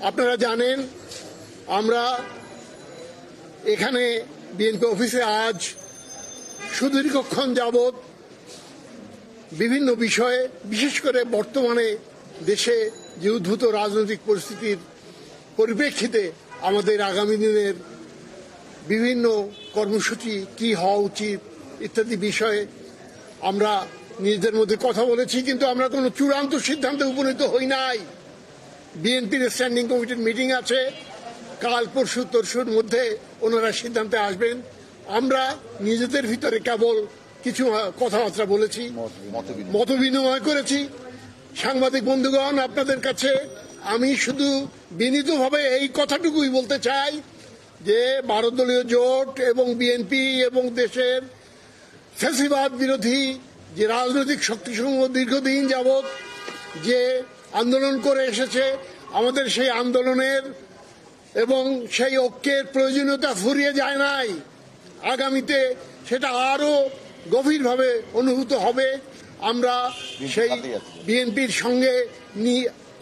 আপনারা জানেন আমরা এখানে বিএনপি অফিসে আজ সুদীর্ঘক্ষণ যাবৎ বিভিন্ন বিষয়ে, বিশেষ করে বর্তমানে দেশে যে উদ্ভূত রাজনৈতিক পরিস্থিতির পরিপ্রেক্ষিতে আমাদের আগামী দিনের বিভিন্ন কর্মসূচি কি হওয়া উচিত ইত্যাদি বিষয়ে আমরা নিজেদের মধ্যে কথা বলেছি, কিন্তু আমরা কোনো চূড়ান্ত সিদ্ধান্তে উপনীত হই নাই। বিএনপির স্ট্যান্ডিং কমিটির মিটিং আছে, কাল পরশু তরশুর মধ্যে ওনারা সিদ্ধান্তে আসবেন। আমরা নিজেদের ভিতরে কেবল কিছু কথাবার্তা বলেছি, মত বিনিময় করেছি। সাংবাদিক বন্ধুগণ, আপনাদের কাছে আমি শুধু বিনীতভাবে এই কথাটুকুই বলতে চাই যে 12 দলীয় জোট এবং বিএনপি এবং দেশের ফ্যাসিবাদ বিরোধী যে রাজনৈতিক শক্তিসমূহ দীর্ঘদিন যাবৎ যে আন্দোলন করে এসেছে, আমাদের সেই আন্দোলনের এবং সেই ঐক্যের প্রয়োজনীয়তা ফুরিয়ে যায় নাই। আগামীতে সেটা আরো গভীরভাবে অনুভূত হবে। আমরা সেই বিএনপির সঙ্গে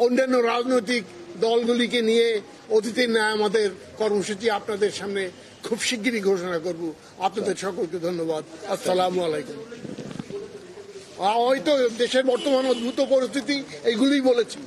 অন্যান্য রাজনৈতিক দলগুলিকে নিয়ে অতীতের ন্যায় আমাদের কর্মসূচি আপনাদের সামনে খুব শিগগিরই ঘোষণা করব। আপনাদের সকলকে ধন্যবাদ। আসসালামু আলাইকুম। হয়তো দেশের বর্তমান অদ্ভুত পরিস্থিতি এইগুলোই বলেছি।